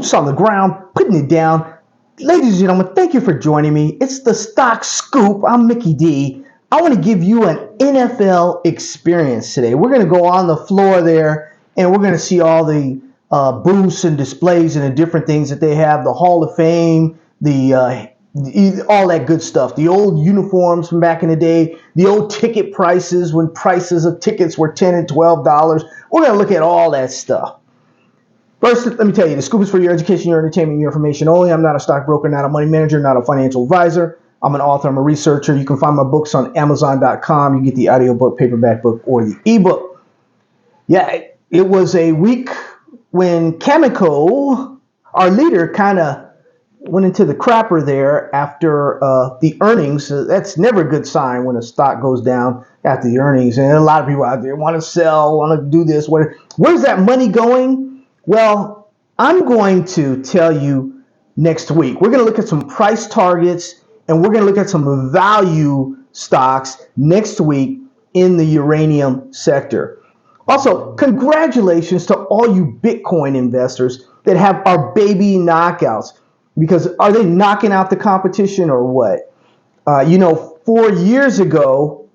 boots on the ground, putting it down. Ladies and gentlemen, thank you for joining me. It's the Stock Scoop. I'm Mickey D. I want to give you an NFL experience today. We're going to go on the floor there, and we're going to see all the booths and displays and the different things that they have, the Hall of Fame, all that good stuff, the old uniforms from back in the day, the old ticket prices when prices of tickets were $10 and $12. We're going to look at all that stuff. First, let me tell you, the scoop is for your education, your entertainment, your information only. I'm not a stockbroker, not a money manager, not a financial advisor. I'm an author, I'm a researcher. You can find my books on Amazon.com. You get the audiobook, paperback book, or the ebook. Yeah, it was a week when Cameco, our leader, kind of went into the crapper there after the earnings. That's never a good sign when a stock goes down after the earnings. And a lot of people out there want to sell, want to do this. Where's that money going? Well, I'm going to tell you next week. We're going to look at some price targets, and we're going to look at some value stocks next week in the uranium sector. Also, congratulations to all you Bitcoin investors that have our baby knockouts. Because are they knocking out the competition or what? 4 years ago,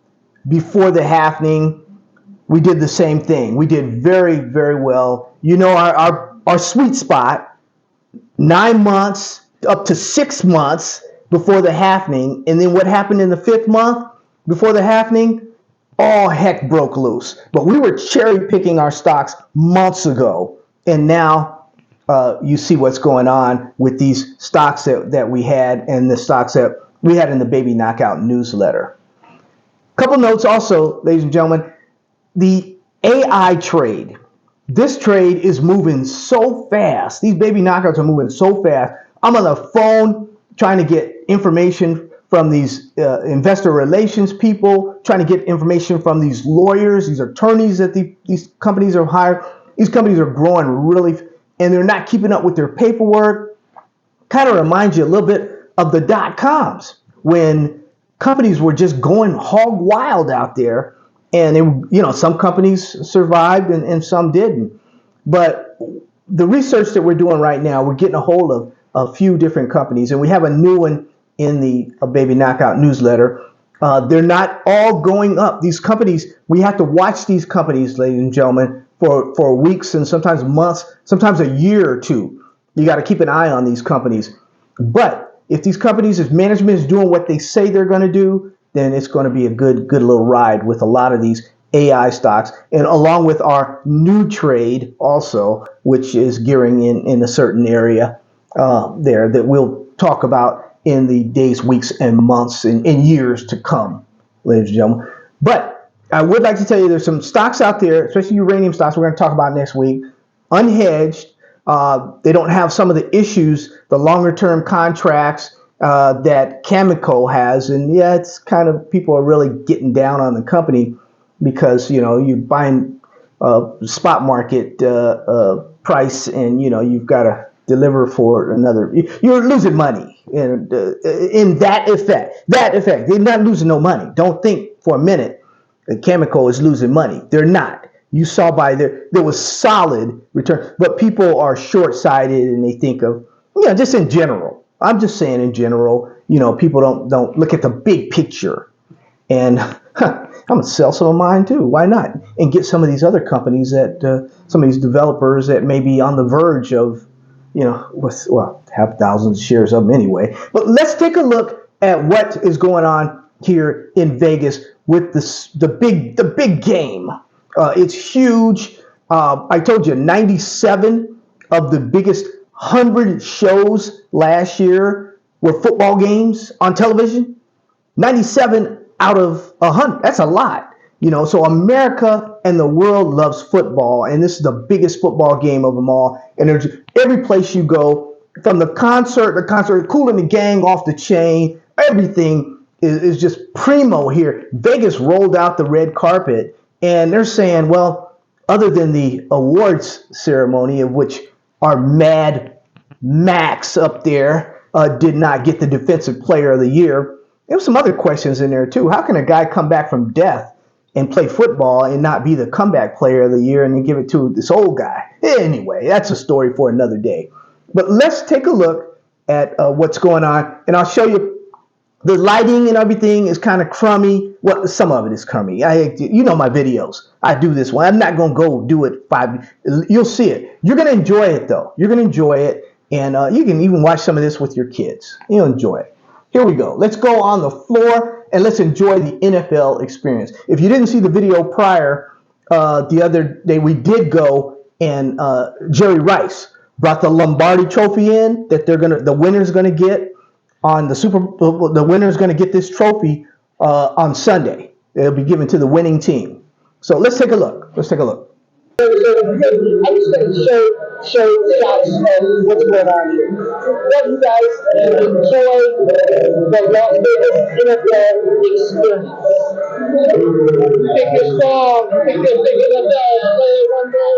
before the halving, we did the same thing. We did very, very well. Our sweet spot, 9 months up to 6 months before the halving. And then what happened in the 5th month before the halving? All heck broke loose. But we were cherry picking our stocks months ago. And now you see what's going on with these stocks that we had and the stocks that we had in the Baby Knockout newsletter. Couple notes also, ladies and gentlemen. The AI trade. This trade is moving so fast. These baby knockouts are moving so fast. I'm on the phone trying to get information from these investor relations people, trying to get information from these lawyers, these attorneys that these companies are hired. These companies are growing really, and they're not keeping up with their paperwork. Kind of reminds you a little bit of the dot-coms when companies were just going hog wild out there. And some companies survived and some didn't. But the research that we're doing right now, we're getting a hold of a few different companies, and we have a new one in the Baby Knockout newsletter. They're not all going up. These companies, we have to watch these companies, ladies and gentlemen, for weeks and sometimes months, sometimes a year or two. You got to keep an eye on these companies. But if these companies, if management is doing what they say they're going to do, then it's going to be a good little ride with a lot of these AI stocks, and along with our new trade also, which is gearing in a certain area there that we'll talk about in the days, weeks, and months and years to come, ladies and gentlemen. But I would like to tell you there's some stocks out there, especially uranium stocks we're going to talk about next week, unhedged. They don't have some of the issues, the longer-term contracts, that Cameco has, and yeah, it's kind of, people are really getting down on the company because you're buying spot market price, and you've got to deliver for another. You're losing money, and in that effect, they're not losing no money. Don't think for a minute that Cameco is losing money. They're not. You saw there was solid return, but people are short-sighted and they think of just in general. I'm just saying in general, people don't look at the big picture. And I'm going to sell some of mine too. Why not? And get some of these other companies some of these developers that may be on the verge of, have thousands of shares of them anyway. But let's take a look at what is going on here in Vegas with the big game. It's huge. I told you 97 of the biggest 100 shows last year were football games on television. 97 out of 100. That's a lot. So America and the world loves football, and this is the biggest football game of them all. And there's every place you go, from the concert, Kool and the Gang off the chain, everything is just primo here. Vegas rolled out the red carpet, and they're saying, well, other than the awards ceremony, of which our Mad Max up there did not get the Defensive Player of the Year. There were some other questions in there too. How can a guy come back from death and play football and not be the comeback player of the year and then give it to this old guy? Anyway, that's a story for another day. But let's take a look at what's going on, and I'll show you. The lighting and everything is kind of crummy. Well, some of it is crummy. You know my videos. I do this one. I'm not gonna go do it five. You'll see it. You're gonna enjoy it though. You're gonna enjoy it, and you can even watch some of this with your kids. You'll enjoy it. Here we go. Let's go on the floor and let's enjoy the NFL experience. If you didn't see the video prior, the other day we did go, and Jerry Rice brought the Lombardi Trophy in that the winner's gonna get on the winner is going to get this trophy on Sunday. It'll be given to the winning team. So let's take a look. I'm just going to show shots of what's going on here. Let you guys enjoy the Las Vegas NFL experience. Pick your song, pick your NFL, play one day.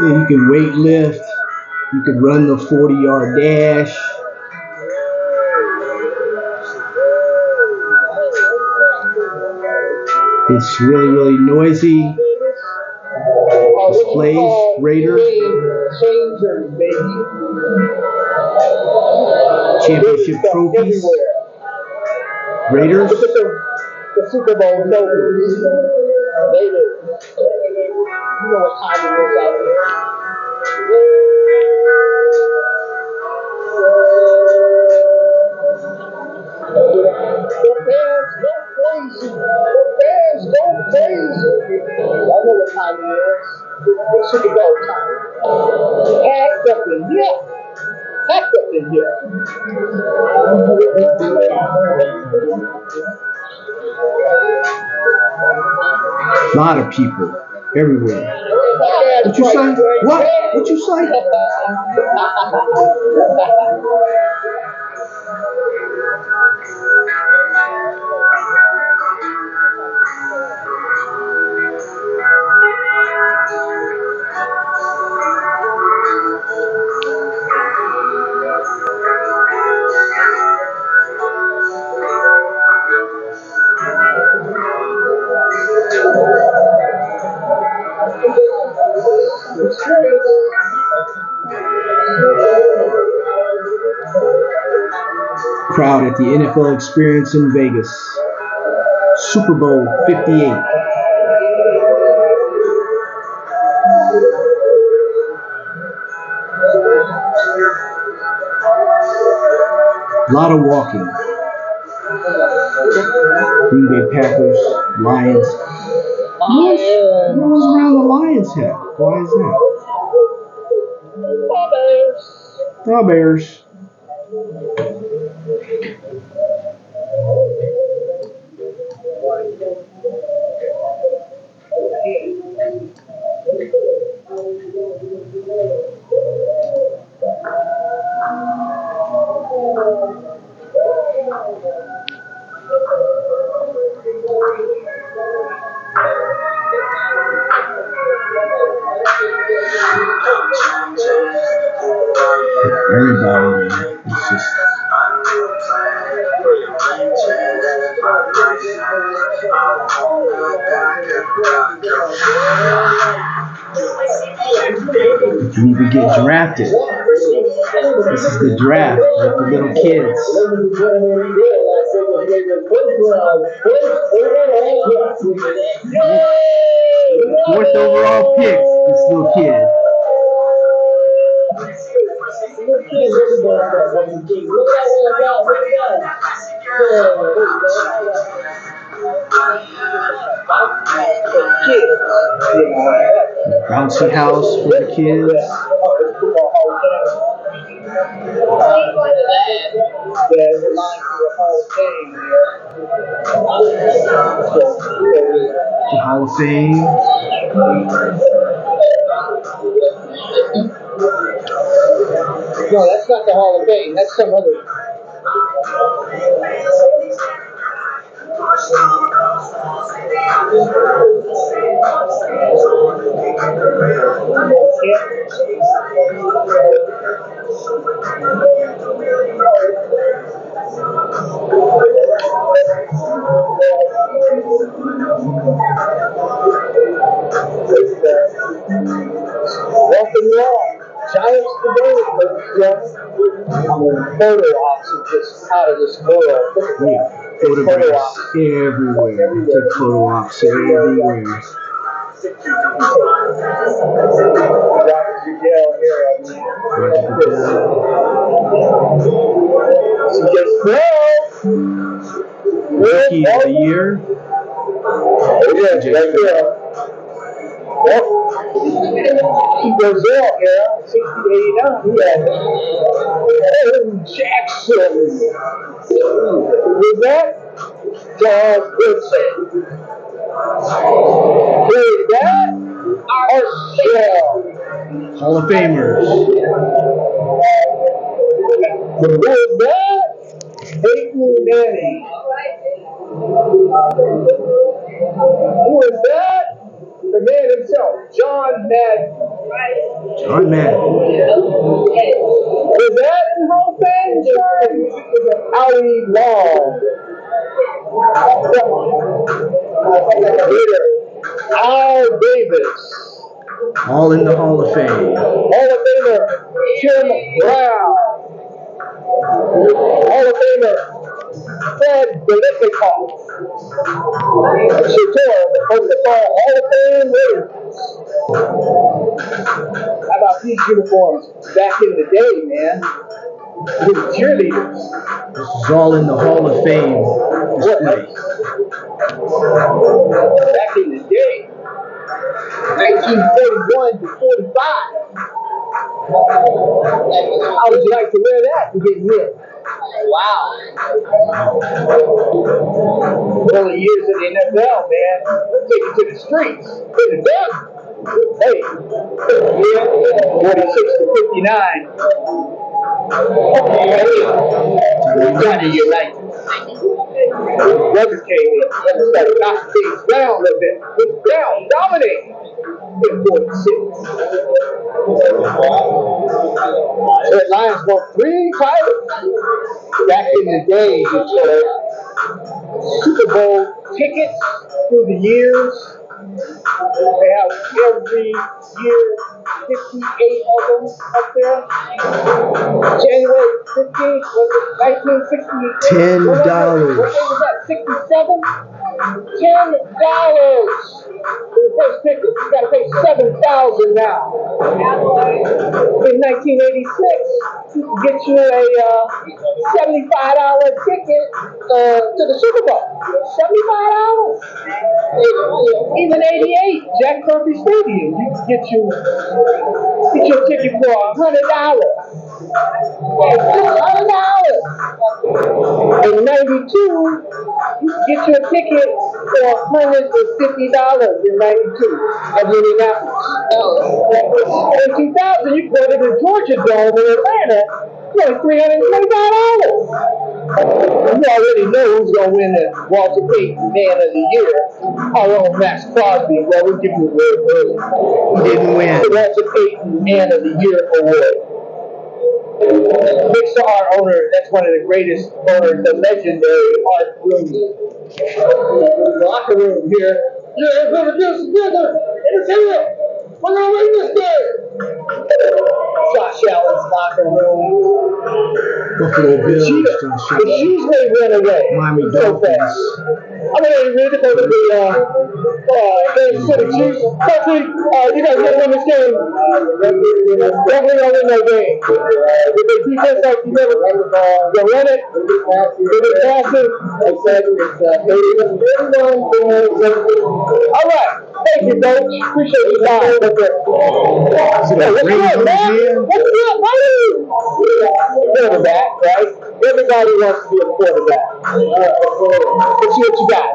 Yeah, you can weight lift. You could run the 40-yard dash. It's really, really noisy. Displays, Raiders. Championship trophies. Raiders. The Super Bowl trophies. Raiders. You know what time it is out there. The fans go crazy. The fans go crazy. I know what time it is. It's Super Bowl time. Packed up in here. Packed up in here. A lot of people everywhere. What you say? What? What you say? Crowd at the NFL experience in Vegas. Super Bowl 58. A lot of walking. Green Bay Packers, Lions. What was around the Lions hat? Why is that? Oh, Bears. Everybody, man. It's just. You need to get drafted. This is the draft with the little kids. Fourth overall pick, this little kid. Bouncy house for the kids. The Hall of Fame. No, that's not the Hall of Fame. That's some other. Welcome you all. Giants today, but photo ops are just out of this world. Photographs everywhere. Took photo ops everywhere. Rookie of the year. He goes out here, 60-89. Jackson. With that, John Goodson. With that, Usher. Hall of Famers. With that, Peyton Manning. With that, the man himself, John Madden. John Madden. With that, Hall of Fame, Howie Long. Leader, Al Davis. All in the Hall of Fame. Hall of Famer, Jim Brown. Hall of Famer, Fred Biletnikoff. Shator, the Football Hall of Fame winners. How about these uniforms back in the day, man? With cheerleaders. This is all in the Hall of Fame display. Back in the day, 1941 to 45. How would you like to wear that and get hit? Wow. Early years in the NFL, man. Take it to the streets. Hit it down. Hey. 46 to 59. You're right. Weather came in. Weather started knocking things down a little bit. Down, dominating. In 46. The Lions won 3 titles. Back in the day, Detroit. Super Bowl tickets through the years. They have every year 58 of them up there. January 15th, was it 1960? $10. What was that, 67? $10 for the first ticket. You gotta pay $7,000 now. In 1986, you can get you a $75 ticket to the Super Bowl. $75. Even 88, Jack Murphy Stadium, you can get your ticket for $100. $100. In 92, you can get you a ticket for $150 in 92 at Indianapolis. In 2000, you can go to the Georgia Dome in Atlanta for $325. You already know who's going to win the Walter Payton Man of the Year. Our own Max Crosby. Well, we'll give you the word early. He didn't win. The Walter Payton Man of the Year award. Big Star owner, that's one of the greatest owners, the legendary Art Rooney. Locker room here. Yeah, we're going to do this together. It's here. We're going to win this game. Josh Allen's locker room. Buffalo Bills. The Chiefs may run away. Miami So fast. I'm going to read the Kansas City Chiefs. Patrick, you guys got to win this game. Definitely going to win that game. With the defense like you never run the ball. They'll run it. They'll pass it. All right. Thank you, Coach. Appreciate your time. What's up, man? What's up, buddy? Quarterback, right? Everybody wants to be a quarterback. Let's see what you got.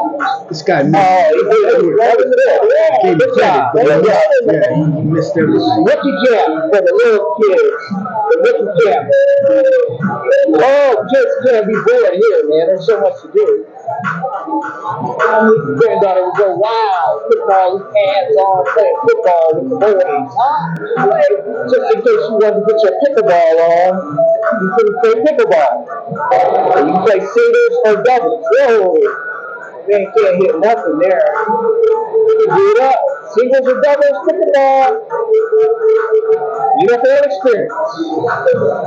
This guy missed. That was good. Gave him credit, but he missed everything. Rookie camp for the little kids. The rookie camp. Oh, kids can't be bored here, man. There's so much to do. Granddaughter would go wild. Football, hands on, playing football with the boys. Just in case you wanted to get your pickleball on, you couldn't play pickleball. You can play singles or doubles. Whoa! Man can't hit nothing there. Do it up. Singles or doubles, pickleball. NFL experience.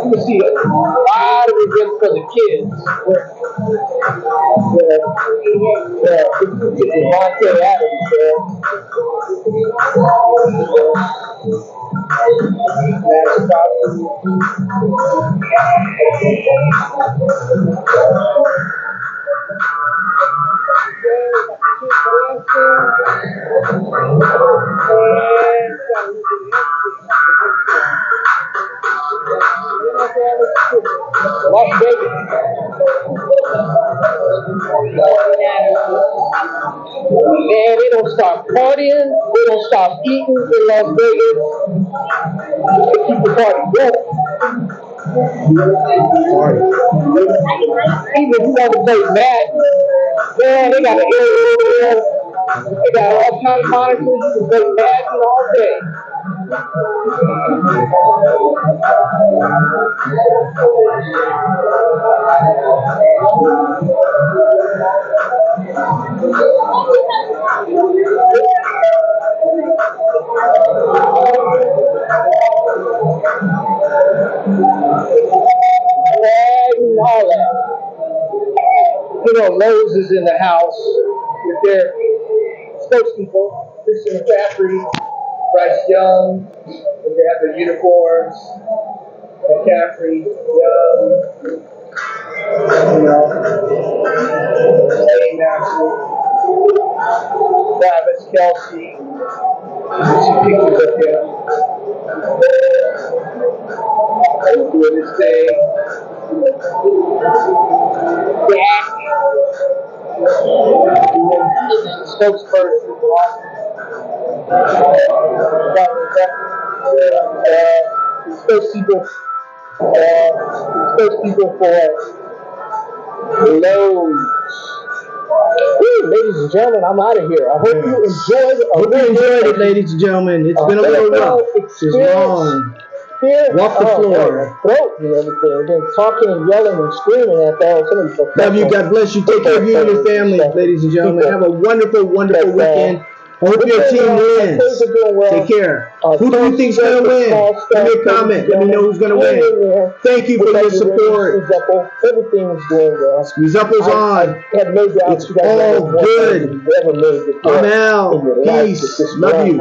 You can see a lot of events for the kids. Devontae Adams there. Las Vegas. Man, they don't stop partying. They don't stop eating in Las Vegas. They keep the party going. Even if you want to play Madden, man, they got an area over there. They got all kinds of monitors. You can play Madden all day. And all that. You know, Lowe's is in the house with their spokespeople, Christian McCaffrey, Bryce Young, and they have their uniforms. McCaffrey, Young, you know, Lane Maxwell, Travis Kelsey, some pictures of him. Doing his thing. YACHT, spokesperson, spokespeople for Lowe's. Ladies and gentlemen, I'm out of here. I hope you enjoyed it, ladies and gentlemen. It's been a little rough. It's long. Walk the floor. Throat and everything. Then talking and yelling and screaming at that. Love you. God bless you. Take care of you and your family, ladies and gentlemen. Have a wonderful, wonderful weekend. I hope your team wins. Take care. Who do you think's going to win? Give me a comment. Let me know who's going to win. Thank you for your support. Everything is going well. Squeeze up is on. It's all good. I'm out. Peace. Love you.